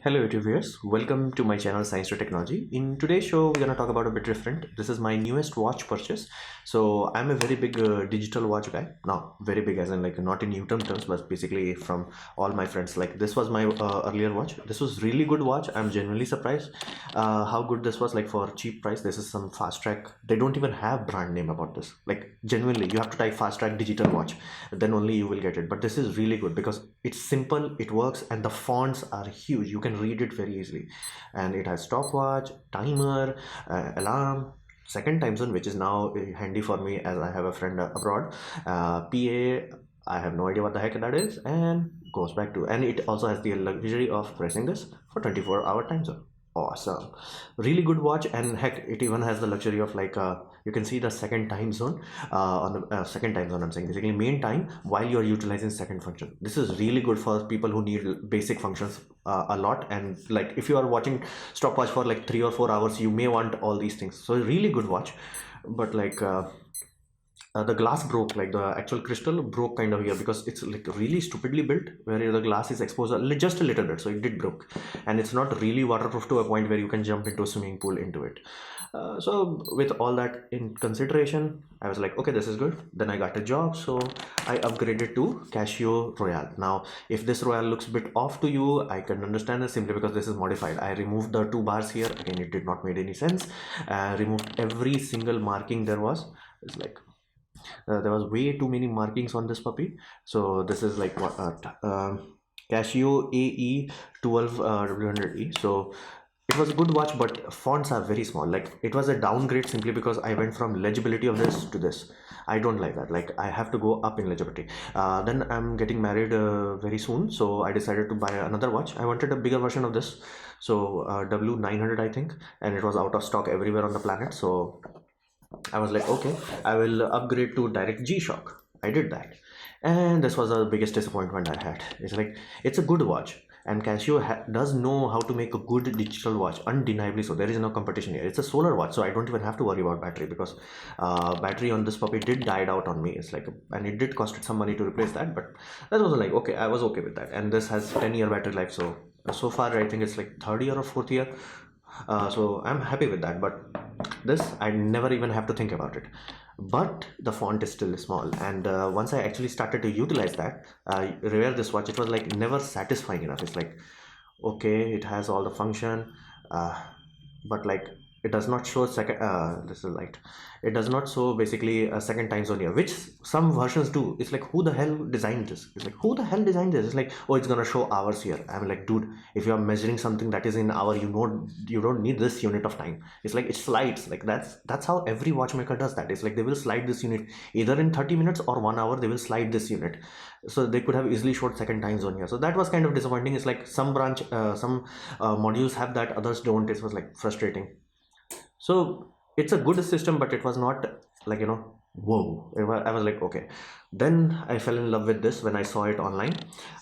Hello YouTube viewers, welcome to my channel Science to Technology. In today's show, we're gonna talk about a bit different. This is my newest watch purchase. So I'm a very big digital watch guy. Not very big as in like not in Newton terms, but basically from all my friends. Like this was my earlier watch. This was really good watch. I'm genuinely surprised how good this was. Like for cheap price, this is some fast track. They don't even have brand name about this. Like genuinely, you have to type fast track digital watch, then only you will get it. But this is really good because it's simple, it works, and the fonts are huge. You can read it very easily, and it has stopwatch, timer, alarm, second time zone, which is now handy for me as I have a friend abroad. PA, I have no idea what the heck that is, and goes back to, and it also has the luxury of pressing this for 24-hour time zone. Awesome, really good watch. And heck, it even has the luxury of like you can see the second time zone on the second time zone, I'm saying basically main time, while you're utilizing second function. This is really good for people who need basic functions a lot, and like if you are watching stopwatch for like 3 or 4 hours, you may want all these things. So really good watch. But like the glass broke, like the actual crystal broke kind of here, because it's like really stupidly built where the glass is exposed just a little bit, so it did broke. And it's not really waterproof to a point where you can jump into a swimming pool into it. So with all that in consideration, I was like, okay, this is good. Then I got a job, so I upgraded to Casio Royale. Now if this Royale looks a bit off to you, I can understand this simply because this is modified. I removed the two bars here, again it did not make any sense. Removed every single marking there was. It's like there was way too many markings on this puppy. So this is like what Casio AE 12 W100E. So it was a good watch, but fonts are very small. Like it was a downgrade simply because I went from legibility of this to this. I don't like that. Like I have to go up in legibility. Then I'm getting married very soon, so I decided to buy another watch. I wanted a bigger version of this, so W900 I think, and it was out of stock everywhere on the planet. So I was like, okay, I will upgrade to direct G-Shock. I did that, and this was the biggest disappointment I had. It's like it's a good watch, and Casio does know how to make a good digital watch, undeniably so. There is no competition here. It's a solar watch, so I don't even have to worry about battery, because battery on this puppy did died out on me. It's like, and it did cost some money to replace that, but that was like okay, I was okay with that. And this has 10-year battery life, so far I think it's like third year or fourth year. So I'm happy with that. But this I never even have to think about it. But the font is still small, and once I actually started to utilize that, revere this watch, it was like never satisfying enough. It's like, okay, it has all the function, uh, but like it does not show second this is light, it does not show basically a second time zone here, which some versions do. It's like, who the hell designed this? It's like, who the hell designed this? It's like, oh, it's gonna show hours here. I'm like, dude, if you are measuring something that is in hour, you don't need this unit of time. It's like it slides. Like that's how every watchmaker does that. It's like they will slide this unit either in 30 minutes or 1 hour. They will slide this unit, so they could have easily showed second time zone here. So that was kind of disappointing. It's like some some modules have that, others don't. It was like frustrating. So it's a good system, but it was not like, whoa. I was like, okay. Then I fell in love with this when I saw it online.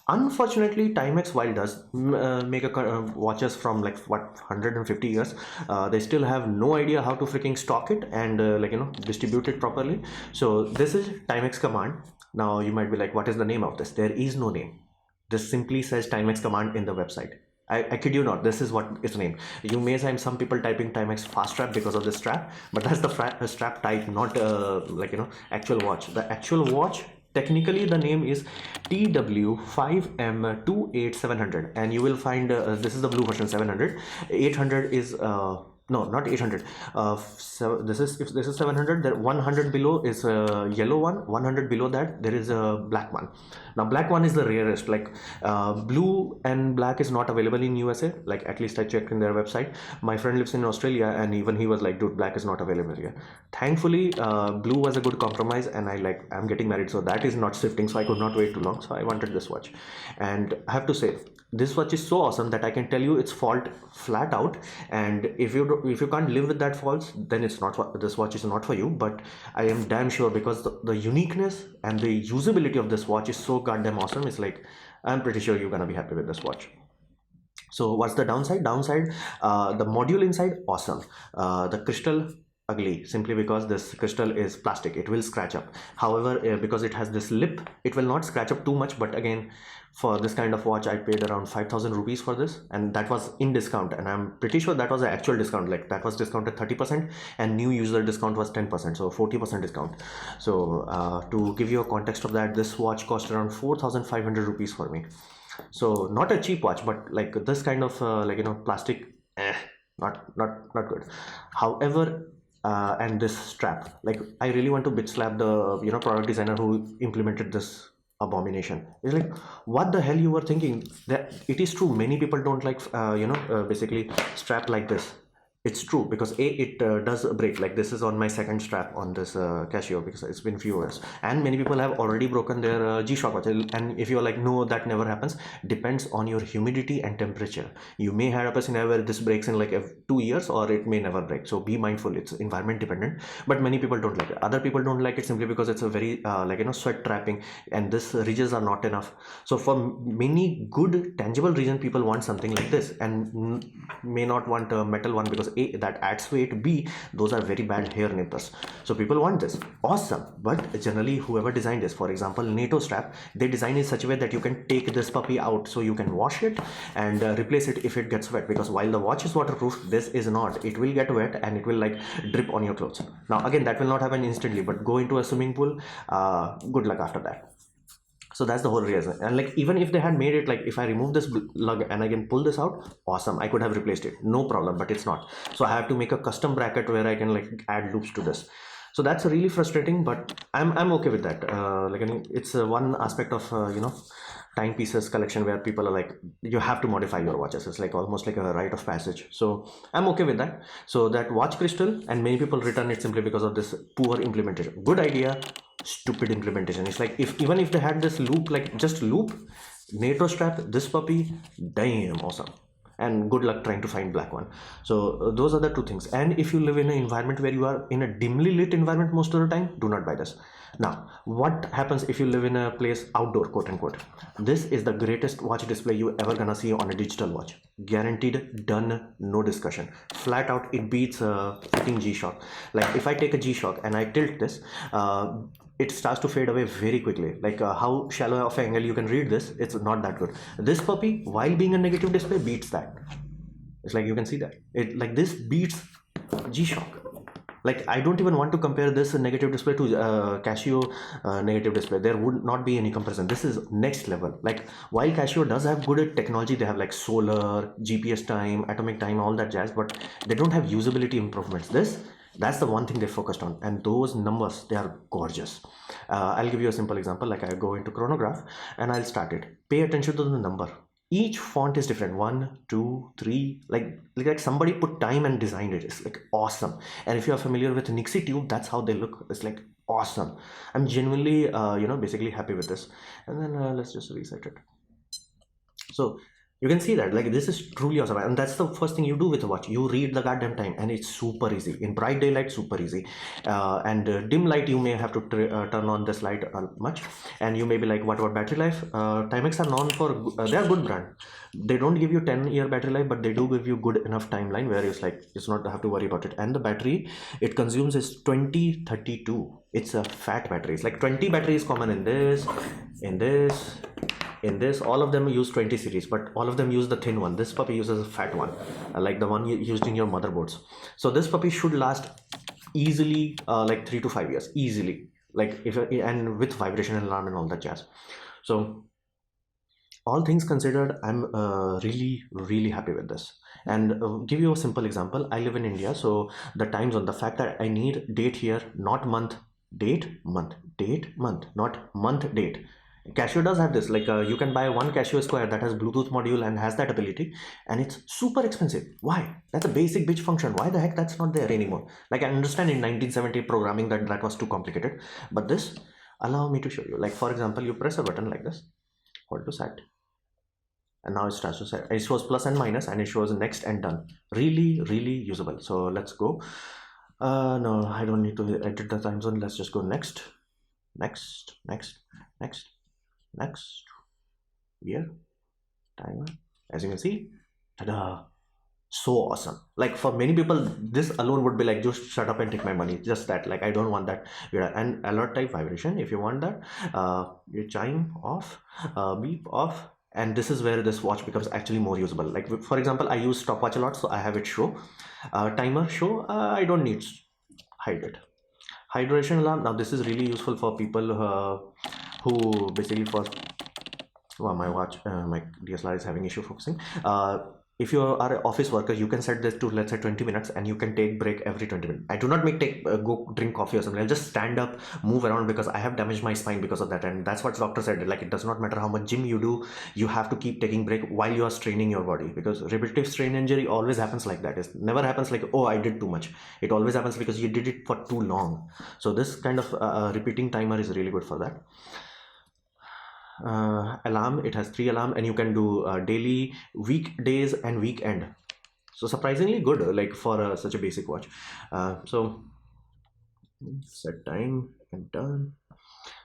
Unfortunately, Timex, while does make a watches from like what 150 years, they still have no idea how to freaking stock it and distribute it properly. So this is Timex command. Now you might be like, what is the name of this? There is no name. This simply says Timex command in the website. I kid you not, this is what its name. You may find some people typing Timex fast strap because of this strap, but that's the strap type, not actual watch. The actual watch, technically the name is TW5M28700, and you will find this is the blue version 700. 800 is no, not 800. So this is, if this is 700, there 100 below is a yellow one. 100 below that there is a black one. Now black one is the rarest. Like blue and black is not available in USA. Like at least I checked in their website. My friend lives in Australia, and even he was like, dude, black is not available here. Thankfully, blue was a good compromise, and I'm getting married, so that is not shifting. So I could not wait too long. So I wanted this watch, and I have to say, this watch is so awesome that I can tell you its fault flat out. And if you can't live with that faults, then it's not, this watch is not for you. But I am damn sure, because the uniqueness and the usability of this watch is so goddamn awesome. It's like, I'm pretty sure you're gonna be happy with this watch. So what's the downside? The module inside, awesome. The crystal, ugly simply because this crystal is plastic. It will scratch up. However, because it has this lip, it will not scratch up too much. But again, for this kind of watch, I paid around 5,000 rupees for this, and that was in discount, and I'm pretty sure that was an actual discount. Like that was discounted 30%, and new user discount was 10%, so 40% discount. So to give you a context of that, this watch cost around 4,500 rupees for me. So not a cheap watch, but like this kind of plastic, not good. However, and this strap, like I really want to bitch slap the product designer who implemented this abomination. It's like, what the hell you were thinking? That it is true, many people don't like basically strap like this. It's true because it does break. Like this is on my second strap on this Casio, because it's been few years, and many people have already broken their G-Shock watch. And if you're like, no, that never happens, depends on your humidity and temperature. You may have a scenario where this breaks in like 2 years, or it may never break. So be mindful. It's environment dependent, but many people don't like it. Other people don't like it simply because it's a very sweat trapping, and this ridges are not enough. So for many good tangible reason, people want something like this, and may not want a metal one, because A, that adds weight, B, those are very bad hair nippers. So people want this. Awesome. But generally, whoever designed this, for example, NATO strap, they design it such a way that you can take this puppy out, so you can wash it and replace it if it gets wet, because while the watch is waterproof, this is not. It will get wet and it will like drip on your clothes. Now again, that will not happen instantly, but go into a swimming pool, good luck after that. So that's the whole reason. And like, even if they had made it like, if I remove this lug and I can pull this out, awesome, I could have replaced it, no problem, but it's not. So I have to make a custom bracket where I can like add loops to this. So that's really frustrating, but I'm okay with that. Like, I mean, it's one aspect of timepieces collection where people are like, you have to modify your watches. It's like almost like a rite of passage. So I'm okay with that. So that watch crystal, and many people return it simply because of this poor implementation. Good idea, stupid implementation. It's like, if even if they had this loop, like just loop, NATO strap, this puppy, damn awesome. And good luck trying to find black one. So those are the two things. And if you live in an environment where you are in a dimly lit environment most of the time, do not buy this. Now what happens if you live in a place outdoor, quote unquote? This is the greatest watch display you ever gonna see on a digital watch. Guaranteed, done, no discussion. Flat out, it beats fitting G-Shock. Like if I take a G-Shock and I tilt this, it starts to fade away very quickly. Like how shallow of an angle you can read this, it's not that good. This puppy, while being a negative display, beats that. It's like, you can see that it like this beats G-Shock. Like I don't even want to compare this negative display to Casio negative display. There would not be any comparison. This is next level. Like while Casio does have good technology, they have like solar, GPS time, atomic time, all that jazz, but they don't have usability improvements. That's the one thing they focused on, and those numbers, they are gorgeous. I'll give you a simple example. Like I go into chronograph and I'll start it. Pay attention to the number. Each font is different. 1, 2, 3. Like somebody put time and designed it. It's like awesome. And if you are familiar with Nixie tube, that's how they look. It's like awesome. I'm genuinely basically happy with this. And then let's just reset it. So you can see that like this is truly awesome, and that's the first thing you do with a watch. You read the goddamn time, and it's super easy. In bright daylight, super easy, and dim light, you may have to turn on this light much, and you may be like, what about battery life? Timex are known for they are good brand. They don't give you 10-year battery life, but they do give you good enough timeline where it's like, it's not to have to worry about it. And the battery it consumes is 2032. It's a fat battery. It's like 20 battery is common in this, all of them use 20 series, but all of them use the thin one. This puppy uses a fat one, like the one used in your motherboards. So this puppy should last easily like 3 to 5 years easily, like if and with vibration and alarm and all that jazz. So all things considered, I'm really happy with this. And give you a simple example. I live in India, so the time zone, the fact that I need date here, not month, date, month, date, month, not month, date. Casio does have this. Like you can buy one Casio Square that has Bluetooth module and has that ability, and it's super expensive. Why? That's a basic bitch function. Why the heck that's not there anymore? Like I understand in 1970 programming that was too complicated, but this, allow me to show you. Like for example, you press a button like this, hold to set, and now it starts to set. It shows plus and minus, and it shows next and done. Really usable. So let's go. No, I don't need to edit the time zone. Let's just go next, next, next, next, next, year, timer. As you can see, ta-da! So awesome. Like for many people, this alone would be like, just shut up and take my money. Just that, like, I don't want that. Yeah, and alert type vibration. If you want that, you chime off, beep off, and this is where this watch becomes actually more usable. Like for example, I use stopwatch a lot, so I have it show, timer show. I don't need hide it. Hydration alarm. Now this is really useful for people who basically for well, my watch, my DSLR is having issue focusing. If you are an office worker, you can set this to, let's say, 20 minutes, and you can take break every 20 minutes. I do not make take go drink coffee or something. I'll just stand up, move around, because I have damaged my spine because of that, and that's what doctor said. Like, it does not matter how much gym you do, you have to keep taking break while you are straining your body, because repetitive strain injury always happens like that. It never happens like, oh, I did too much. It always happens because you did it for too long. So this kind of repeating timer is really good for that. Alarm, it has 3 alarm, and you can do daily, weekdays, and weekend. So surprisingly good, like for such a basic watch. So set time and done.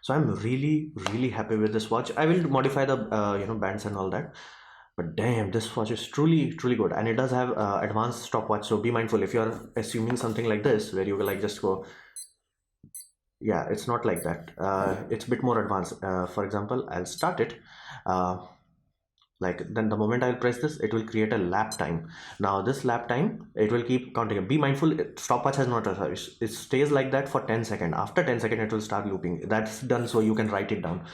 So I'm really happy with this watch. I will modify the bands and all that, but damn, this watch is truly good, and it does have advanced stopwatch. So be mindful if you're assuming something like this where you will like just go. Yeah, it's not like that. It's a bit more advanced. For example, I'll start it. uh, like, then the moment I'll press this, it will create a lap time. Now this lap time, it will keep counting. Be mindful, stopwatch has not a service. It stays like that for 10 seconds. After 10 seconds, it will start looping. That's done so you can write it down.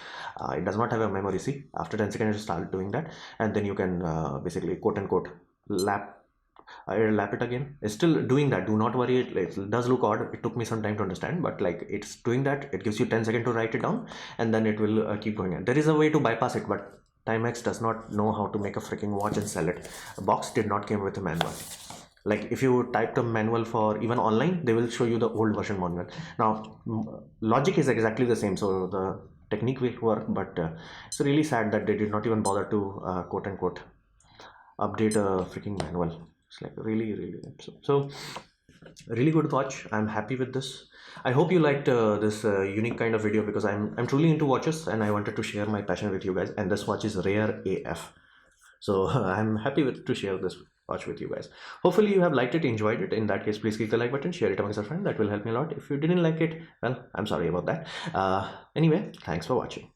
It does not have a memory. See, after 10 seconds, it will start doing that, and then you can basically quote unquote lap. I'll lap it again. It's still doing that. Do not worry. It does look odd. It took me some time to understand, but like, it's doing that. It gives you 10 seconds to write it down, and then it will keep going. And there is a way to bypass it, but Timex does not know how to make a freaking watch and sell it. The box did not came with a manual. Like, if you typed a manual for even online, they will show you the old version manual. Now, logic is exactly the same, so the technique will work, but it's really sad that they did not even bother to quote unquote update a freaking manual. It's like really so really good watch. I'm happy with this. I hope you liked this unique kind of video, because I'm truly into watches, and I wanted to share my passion with you guys, and this watch is rare AF. So I'm happy to share this watch with you guys. Hopefully you have liked it, enjoyed it. In that case, please click the like button, share it amongst your friends. That will help me a lot. If you didn't like it, well, I'm sorry about that. Anyway, thanks for watching.